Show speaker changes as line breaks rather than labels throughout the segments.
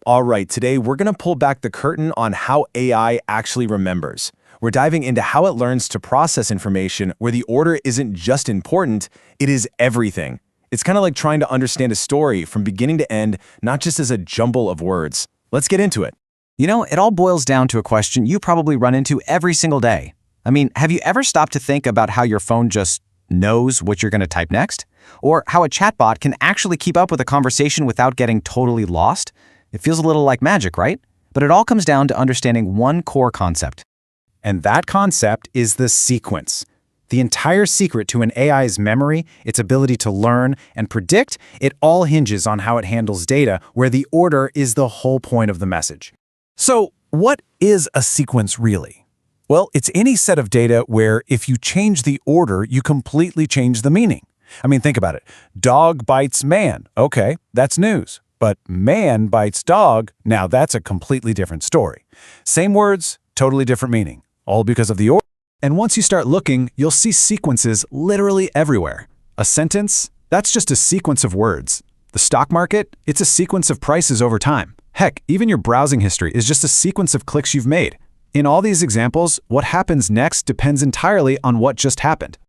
All right, today we're going to pull back the curtain on how AI actually remembers. We're diving into how it learns to process information where the order isn't just important, it is everything. It's kind of like trying to understand a story from beginning to end, not just as a jumble of words. Let's get into it.
You know, it all boils down to a question you probably run into every single day. I mean, have you ever stopped to think about how your phone just knows what you're going to type next? Or how a chatbot can actually keep up with a conversation without getting totally lost? It feels a little like magic, right? But it all comes down to understanding one core concept.
And that concept is the sequence. The entire secret to an AI's memory, its ability to learn and predict, it all hinges on how it handles data, where the order is the whole point of the message.
So, what is a sequence really? Well, it's any set of data where if you change the order, you completely change the meaning. I mean, think about it. Dog bites man. Okay, that's news. But man bites dog, now that's a completely different story. Same words, totally different meaning, all because of the order. And once you start looking, you'll see sequences literally everywhere. A sentence, that's just a sequence of words. The stock market, it's a sequence of prices over time. Heck, even your browsing history is just a sequence of clicks you've made. In all these examples, what happens next depends entirely on what just happened.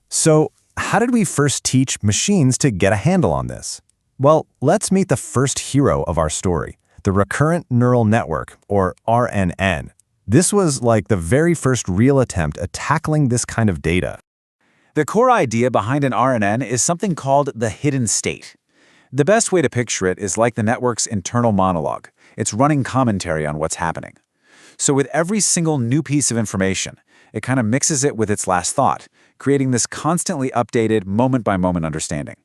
So, how did we first teach machines to get a handle on this? Well, let's meet the first hero of our story, the Recurrent Neural Network, or RNN. This was like the very first real attempt at tackling this kind of data.
The core idea behind an RNN is something called the hidden state. The best way to picture it is like the network's internal monologue. It's running commentary on what's happening. So with every single new piece of information, it kind of mixes it with its last thought, creating this constantly updated moment-by-moment understanding.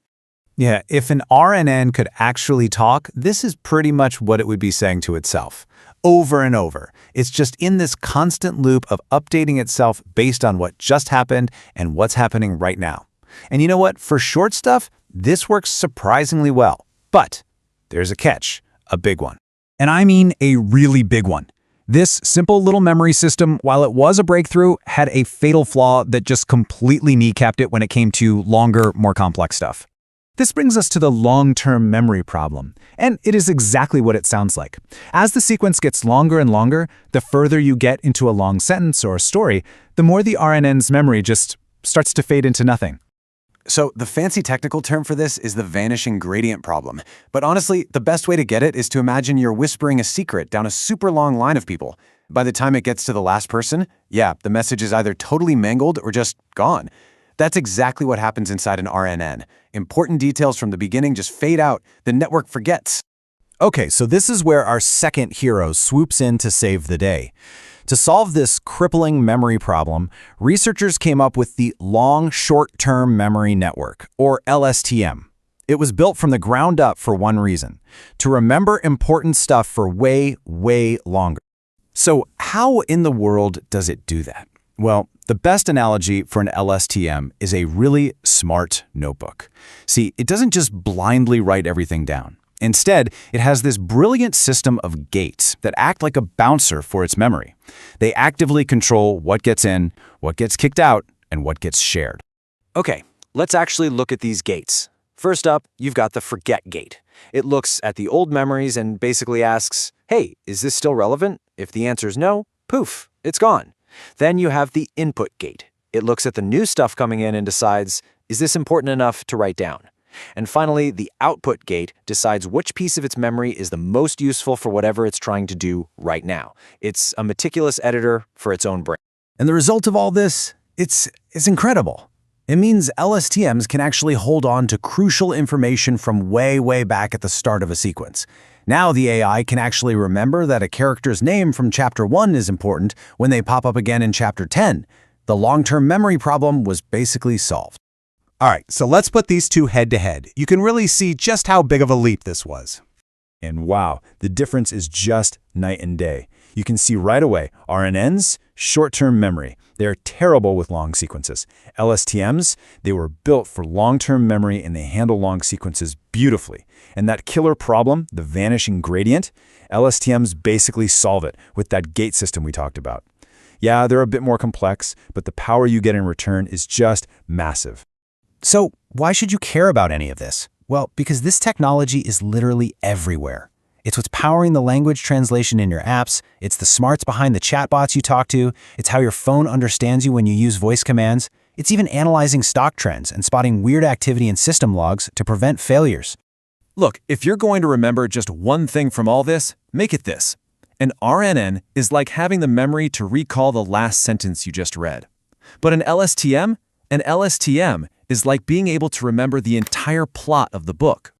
Yeah, if an RNN could actually talk, this is pretty much what it would be saying to itself. Over and over. It's just in this constant loop of updating itself based on what just happened and what's happening right now. And you know what? For short stuff, this works surprisingly well. But there's a catch, a big one.
And I mean a really big one. This simple little memory system, while it was a breakthrough, had a fatal flaw that just completely kneecapped it when it came to longer, more complex stuff. This brings us to the long-term memory problem, and it is exactly what it sounds like. As the sequence gets longer and longer, the further you get into a long sentence or a story, the more the RNN's memory just starts to fade into nothing.
So the fancy technical term for this is the vanishing gradient problem. But honestly, the best way to get it is to imagine you're whispering a secret down a super long line of people. By the time it gets to the last person, yeah, the message is either totally mangled or just gone. That's exactly what happens inside an RNN. Important details from the beginning just fade out, the network forgets.
Okay, so this is where our second hero swoops in to save the day. To solve this crippling memory problem, researchers came up with the Long Short-Term Memory Network, or LSTM. It was built from the ground up for one reason: to remember important stuff for way, way longer. So how in the world does it do that? Well, the best analogy for an LSTM is a really smart notebook. See, it doesn't just blindly write everything down. Instead, it has this brilliant system of gates that act like a bouncer for its memory. They actively control what gets in, what gets kicked out, and what gets shared.
Okay, let's actually look at these gates. First up, you've got the forget gate. It looks at the old memories and basically asks, hey, is this still relevant? If the answer is no, poof, it's gone. Then you have the input gate. It looks at the new stuff coming in and decides, is this important enough to write down? And finally, the output gate decides which piece of its memory is the most useful for whatever it's trying to do right now. It's a meticulous editor for its own brain.
And the result of all this, it's incredible. It means LSTMs can actually hold on to crucial information from way, way back at the start of a sequence. Now the AI can actually remember that a character's name from Chapter 1 is important when they pop up again in Chapter 10. The long-term memory problem was basically solved.
All right, so let's put these two head-to-head. You can really see just how big of a leap this was.
And wow, the difference is just night and day. You can see right away, RNNs, short-term memory. They're terrible with long sequences. LSTMs, they were built for long-term memory and they handle long sequences beautifully. And that killer problem, the vanishing gradient, LSTMs basically solve it with that gate system we talked about. Yeah, they're a bit more complex, but the power you get in return is just massive. So why should you care about any of this? Well, because this technology is literally everywhere. It's what's powering the language translation in your apps. It's the smarts behind the chatbots you talk to. It's how your phone understands you when you use voice commands. It's even analyzing stock trends and spotting weird activity in system logs to prevent failures.
Look, if you're going to remember just one thing from all this, make it this. An RNN is like having the memory to recall the last sentence you just read. But an LSTM is like being able to remember the entire plot of the book